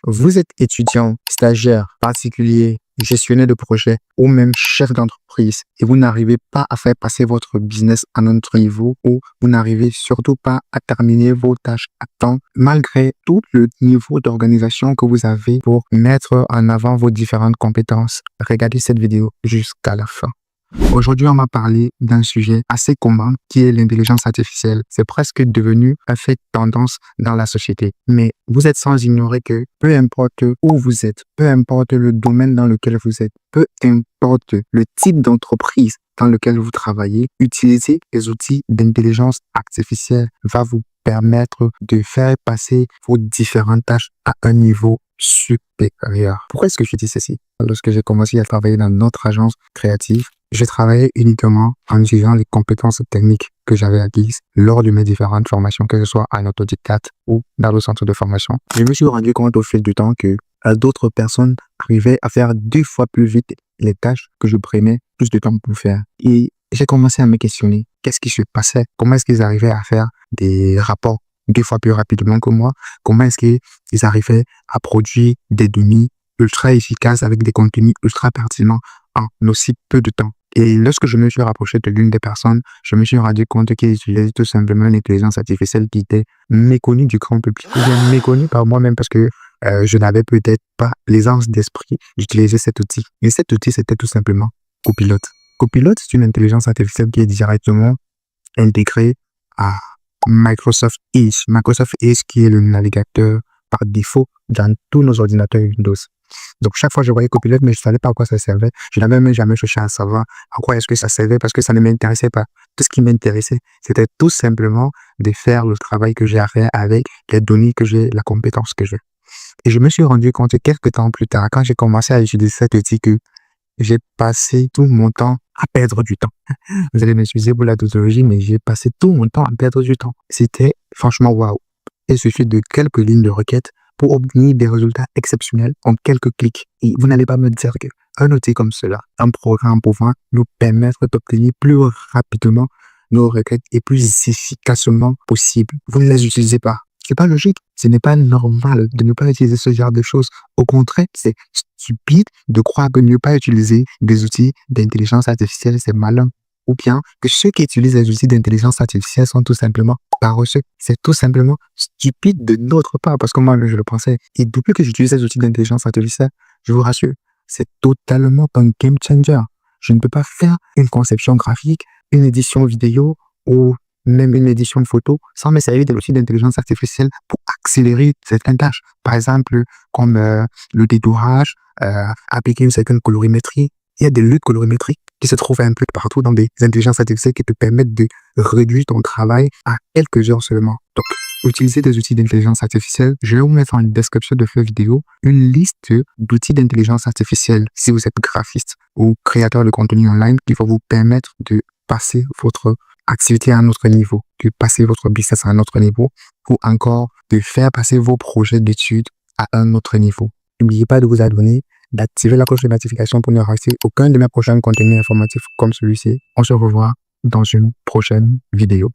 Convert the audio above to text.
Vous êtes étudiant, stagiaire, particulier, gestionnaire de projet ou même chef d'entreprise et vous n'arrivez pas à faire passer votre business à un autre niveau ou vous n'arrivez surtout pas à terminer vos tâches à temps malgré tout le niveau d'organisation que vous avez pour mettre en avant vos différentes compétences. Regardez cette vidéo jusqu'à la fin. Aujourd'hui, on va parler d'un sujet assez commun qui est l'intelligence artificielle. C'est presque devenu un fait tendance dans la société. Mais vous êtes sans ignorer que peu importe où vous êtes, peu importe le domaine dans lequel vous êtes, peu importe le type d'entreprise dans lequel vous travaillez, utiliser les outils d'intelligence artificielle va vous permettre de faire passer vos différentes tâches à un niveau supérieur. Pourquoi est-ce que je dis ceci? Lorsque j'ai commencé à travailler dans notre agence créative, je travaillais uniquement en utilisant les compétences techniques que j'avais acquises lors de mes différentes formations, que ce soit en autodidacte ou dans le centre de formation. Je me suis rendu compte au fil du temps que d'autres personnes arrivaient à faire 2 fois plus vite les tâches que je prenais plus de temps pour faire. Et j'ai commencé à me questionner. Qu'est-ce qui se passait? Comment est-ce qu'ils arrivaient à faire des rapports 2 fois plus rapidement que moi? Comment est-ce qu'ils arrivaient à produire des données ultra efficaces avec des contenus ultra pertinents en aussi peu de temps? Et lorsque je me suis rapproché de l'une des personnes, je me suis rendu compte qu'ils utilisaient tout simplement l'intelligence artificielle qui était méconnue du grand public, ou bien méconnue par moi-même parce que je n'avais peut-être pas l'aisance d'esprit d'utiliser cet outil. Et cet outil, c'était tout simplement Copilot. Copilot, c'est une intelligence artificielle qui est directement intégrée à Microsoft Edge. Microsoft Edge qui est le navigateur par défaut dans tous nos ordinateurs Windows. Donc, chaque fois, je voyais Copilot, mais je ne savais pas à quoi ça servait. Je n'avais même jamais cherché à savoir à quoi est-ce que ça servait parce que ça ne m'intéressait pas. Tout ce qui m'intéressait, c'était tout simplement de faire le travail que j'ai à faire avec les données que j'ai, la compétence que j'ai. Et je me suis rendu compte quelques temps plus tard, quand j'ai commencé à utiliser cet outil, que j'ai passé tout mon temps à perdre du temps. Vous allez m'excuser pour la tautologie, mais j'ai passé tout mon temps à perdre du temps. C'était franchement waouh. Il suffit de quelques lignes de requête pour obtenir des résultats exceptionnels en quelques clics. Et vous n'allez pas me dire qu'un outil comme cela, un programme pouvant nous permettre d'obtenir plus rapidement nos requêtes et plus efficacement possible, vous ne les utilisez pas. C'est pas logique. Ce n'est pas normal de ne pas utiliser ce genre de choses. Au contraire, c'est stupide de croire que ne pas utiliser des outils d'intelligence artificielle, c'est malin. Ou bien que ceux qui utilisent les outils d'intelligence artificielle sont tout simplement paresseux. C'est tout simplement stupide de notre part, parce que moi, je le pensais. Et depuis que j'utilise ces outils d'intelligence artificielle, je vous rassure, c'est totalement un game changer. Je ne peux pas faire une conception graphique, une édition vidéo ou même une édition de photo sans me servir de l'outil d'intelligence artificielle pour accélérer certaines tâches. Par exemple, comme le détourage, appliquer une certaine colorimétrie. Il y a des luttes colorimétriques qui se trouvent un peu partout dans des intelligences artificielles qui te permettent de réduire ton travail à quelques heures seulement. Donc, utiliser des outils d'intelligence artificielle, je vais vous mettre en description de cette vidéo une liste d'outils d'intelligence artificielle si vous êtes graphiste ou créateur de contenu online qui va vous permettre de passer votre activité à un autre niveau, de passer votre business à un autre niveau ou encore de faire passer vos projets d'études à un autre niveau. N'oubliez pas de vous abonner, d'activer la cloche de notification pour ne rater aucun de mes prochains contenus informatifs comme celui-ci. On se revoit dans une prochaine vidéo.